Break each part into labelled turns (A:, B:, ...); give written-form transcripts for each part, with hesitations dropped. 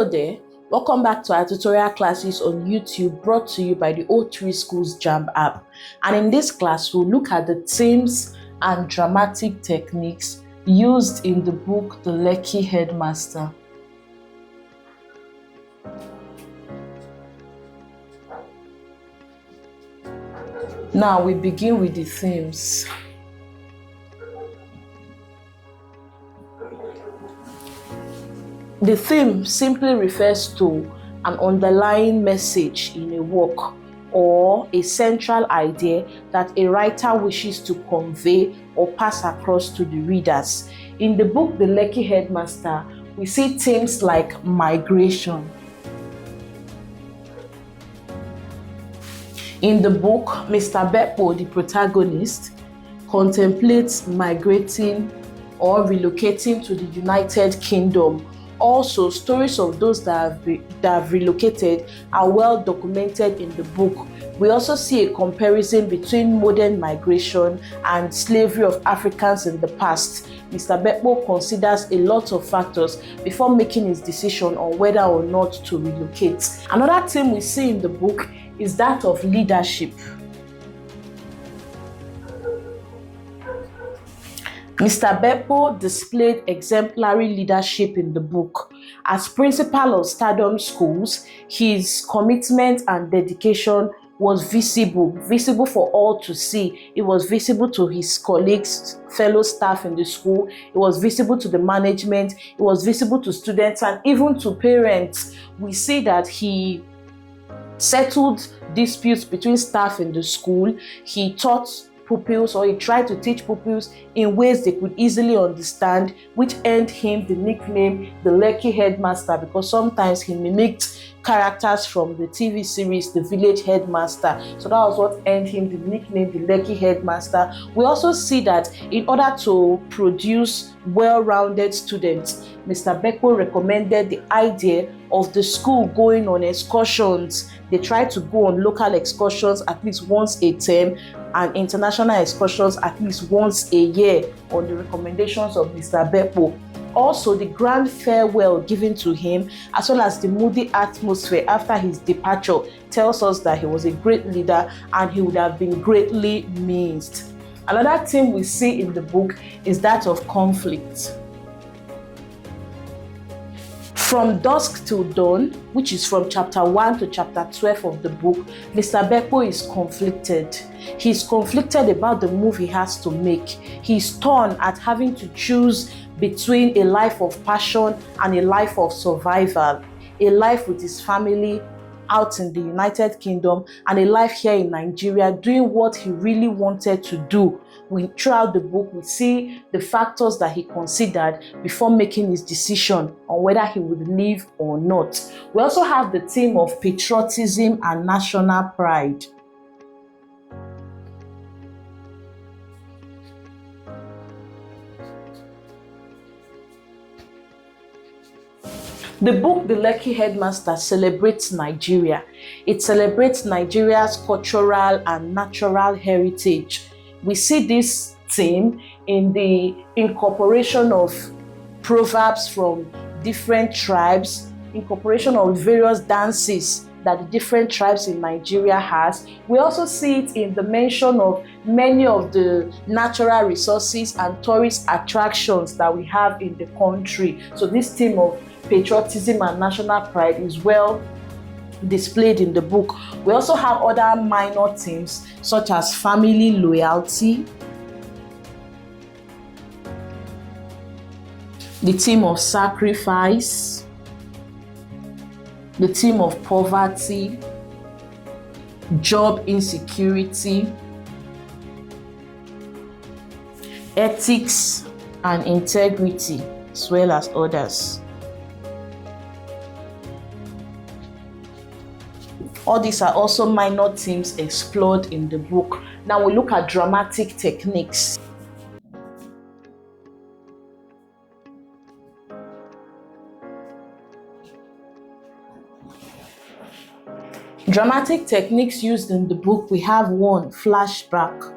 A: Hello there, welcome back to our tutorial classes on YouTube brought to you by the O3 Schools JAMB app. And in this class, we'll look at the themes and dramatic techniques used in the book The Lekki Headmaster. Now we begin with the themes. The theme simply refers to an underlying message in a work or a central idea that a writer wishes to convey or pass across to the readers. In the book The Lekki Headmaster, we see themes like migration. In the book, Mr. Bepo, the protagonist, contemplates migrating or relocating to the United Kingdom. Also, stories of those that have relocated are well documented in the book. We also see a comparison between modern migration and slavery of Africans in the past. Mr. Bepo considers a lot of factors before making his decision on whether or not to relocate. Another theme we see in the book is that of leadership. Mr. Bepo displayed exemplary leadership in the book. As principal of Stardom Schools, his commitment and dedication was visible for all to see. It was visible to his colleagues, fellow staff in the school. It was visible to the management. It was visible to students and even to parents. We see that he settled disputes between staff in the school. He taught pupils, or he tried to teach pupils in ways they could easily understand, which earned him the nickname the Lekki Headmaster, because sometimes he mimicked characters from the TV series The Village Headmaster. So that was what earned him the nickname the Lekki Headmaster. We also see that in order to produce well-rounded students, Mr. Bepo recommended the idea of the school going on excursions. They tried to go on local excursions at least once a term and international excursions at least once a year on the recommendations of Mr. Bepo. Also, the grand farewell given to him, as well as the moody atmosphere after his departure, tells us that he was a great leader and he would have been greatly missed. Another theme we see in the book is that of conflict. From dusk till dawn, which is from chapter 1 to chapter 12 of the book, Mr. Bepo is conflicted. He's conflicted about the move he has to make. He's torn at having to choose between a life of passion and a life of survival, a life with his family out in the United Kingdom and a life here in Nigeria doing what he really wanted to do. Throughout the book, we see the factors that he considered before making his decision on whether he would leave or not. We also have the theme of patriotism and national pride. The book The Lekki Headmaster celebrates Nigeria. It celebrates Nigeria's cultural and natural heritage. We see this theme in the incorporation of proverbs from different tribes, incorporation of various dances that the different tribes in Nigeria has. We also see it in the mention of many of the natural resources and tourist attractions that we have in the country. So this theme of patriotism and national pride is well displayed in the book. We also have other minor themes such as family loyalty, the theme of sacrifice, the theme of poverty, job insecurity, ethics and integrity, as well as others. All these are also minor themes explored in the book. Now we look at dramatic techniques. Dramatic techniques used in the book, we have one, flashback.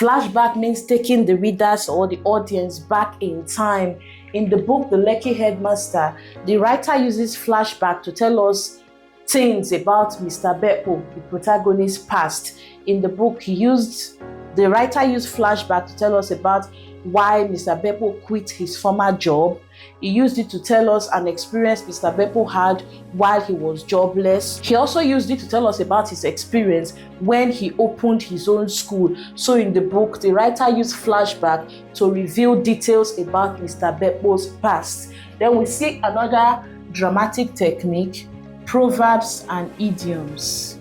A: Flashback means taking the readers or the audience back in time. In the book, The Lekki Headmaster, the writer uses flashback to tell us things about Mr. Bepo, the protagonist's past. In the book, the writer used flashback to tell us about why Mr. Bepo quit his former job. He used it to tell us an experience Mr. Bepo had while he was jobless. He also used it to tell us about his experience when he opened his own school. So in the book, the writer used flashback to reveal details about Mr. Bepo's past. Then we see another dramatic technique, proverbs and idioms.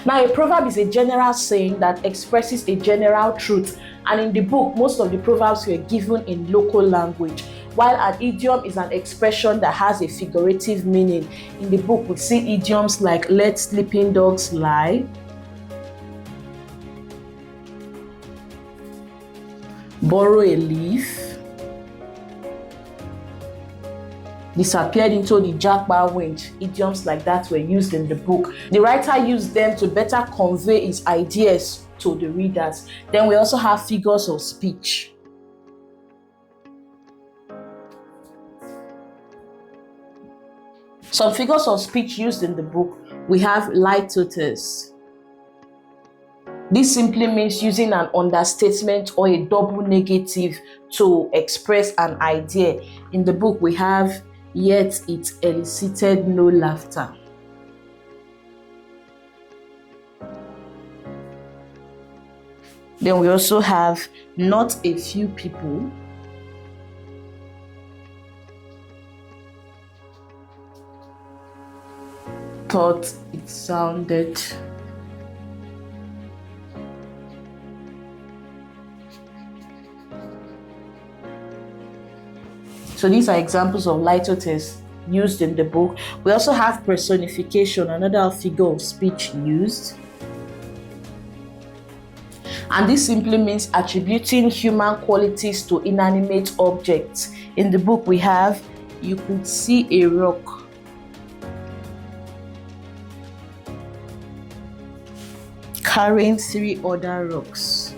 A: Now, a proverb is a general saying that expresses a general truth, and in the book, most of the proverbs were given in local language, while an idiom is an expression that has a figurative meaning. In the book, we see idioms like "let sleeping dogs lie," "borrow a leaf," "disappeared into the Japa wind." Idioms like that were used in the book. The writer used them to better convey his ideas to the readers. Then we also have figures of speech. Some figures of speech used in the book, we have litotes. This simply means using an understatement or a double negative to express an idea. In the book, we have "yet it elicited no laughter." Then we also have "not a few people." Thought it sounded. So these are examples of litotes used in the book. We also have personification, another figure of speech used. And this simply means attributing human qualities to inanimate objects. In the book, we have "you could see a rock." Carrying 3 other rocks.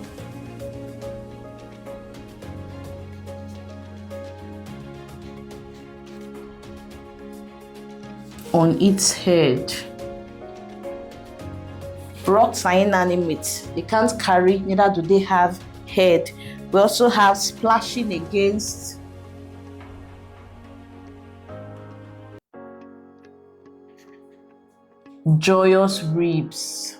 A: On its head. Rocks are inanimate. They can't carry, neither do they have head. We also have splashing against. Joyous ribs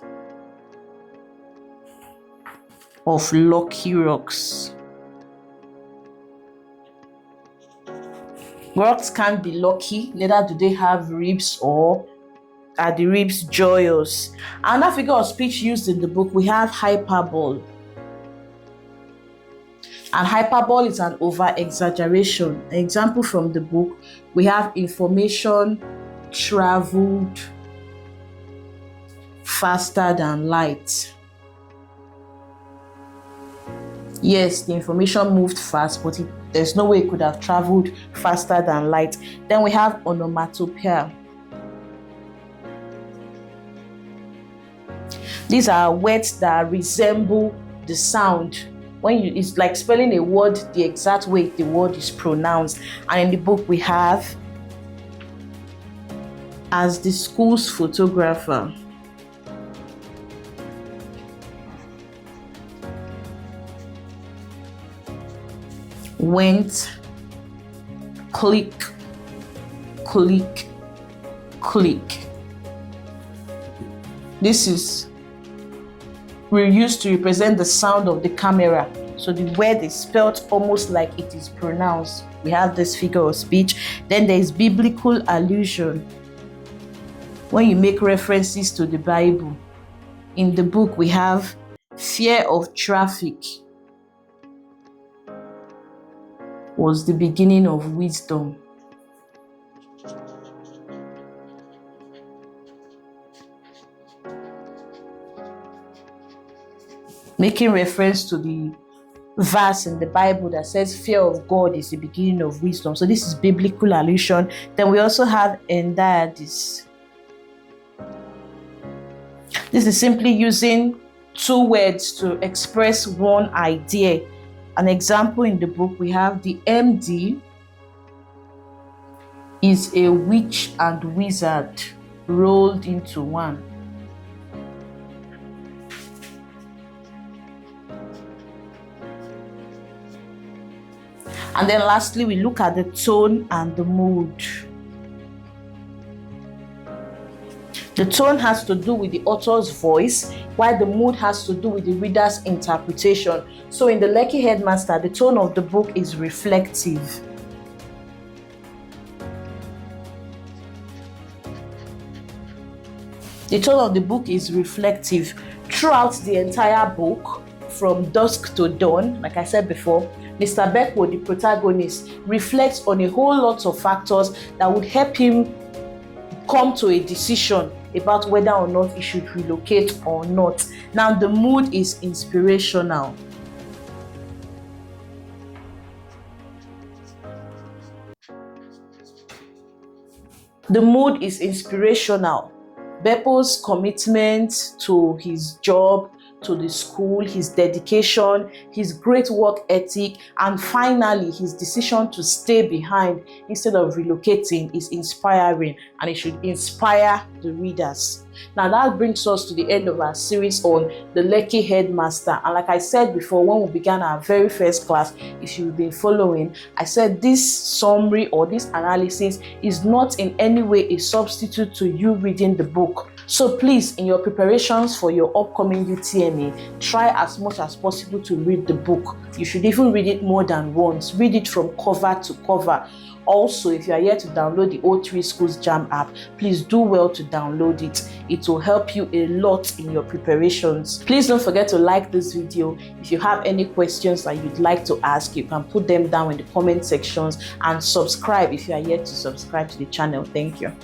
A: of lucky rocks. Rocks can't be lucky, neither do they have ribs or are the ribs joyous. Another figure of speech used in the book, we have hyperbole. And hyperbole is an over-exaggeration. An example from the book, we have information traveled faster than light. Yes, the information moved fast, but there's no way it could have traveled faster than light. Then we have onomatopoeia. These are words that resemble the sound. It's like spelling a word the exact way the word is pronounced. And in the book, we have "as the school's photographer." Went, click, click, click. This is used to represent the sound of the camera. So the word is spelled almost like it is pronounced. We have this figure of speech. Then there is biblical allusion. When you make references to the Bible. In the book, we have "fear of traffic was the beginning of wisdom." Making reference to the verse in the Bible that says fear of God is the beginning of wisdom. So this is biblical allusion. Then we also have endiadis. This is simply using two words to express one idea. An example in the book, we have the MD is a witch and wizard rolled into one. And then lastly, we look at the tone and the mood. The tone has to do with the author's voice, while the mood has to do with the reader's interpretation. So in the Lekki Headmaster, the tone of the book is reflective. The tone of the book is reflective throughout the entire book, from dusk to dawn. Like I said before, Mr. Bepo, the protagonist, reflects on a whole lot of factors that would help him come to a decision about whether or not he should relocate or not. Now, the mood is inspirational. The mood is inspirational. Bepo's commitment to his job, to the school, his dedication, his great work ethic, and finally his decision to stay behind instead of relocating is inspiring, and it should inspire the readers. Now that brings us to the end of our series on the Lekki Headmaster. And like I said before, when we began our very first class, if you've been following, I said this summary or this analysis is not in any way a substitute to you reading the book. So please, in your preparations for your upcoming UTME, try as much as possible to read the book. You should even read it more than once. Read it from cover to cover. Also, if you are yet to download the O3 Schools JAMB app, please do well to download it. It will help you a lot in your preparations. Please don't forget to like this video. If you have any questions that you'd like to ask, you can put them down in the comment sections, and subscribe if you are yet to subscribe to the channel. Thank you.